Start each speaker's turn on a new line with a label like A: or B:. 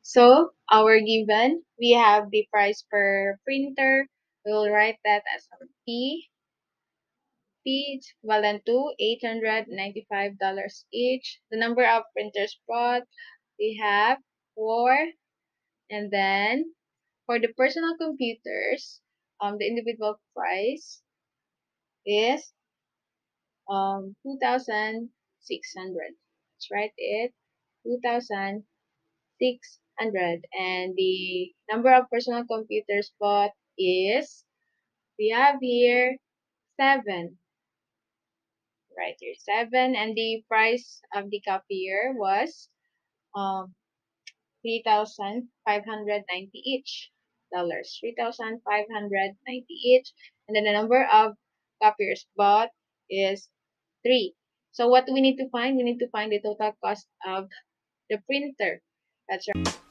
A: So our given, we have the price per printer. We'll write that as P. P is equivalent to $895 each. The number of printers bought, we have 4. And then for the personal computers, the individual price is 2,600. Let's write it 2,600. And the number of personal computers bought is, we have here 7. Right here 7. And the price of the copier was um 3,590 each dollars. 3,590 each. And then the number of copiers bought is 3. So what do we need to find? We need to find the total cost of the printer. That's right.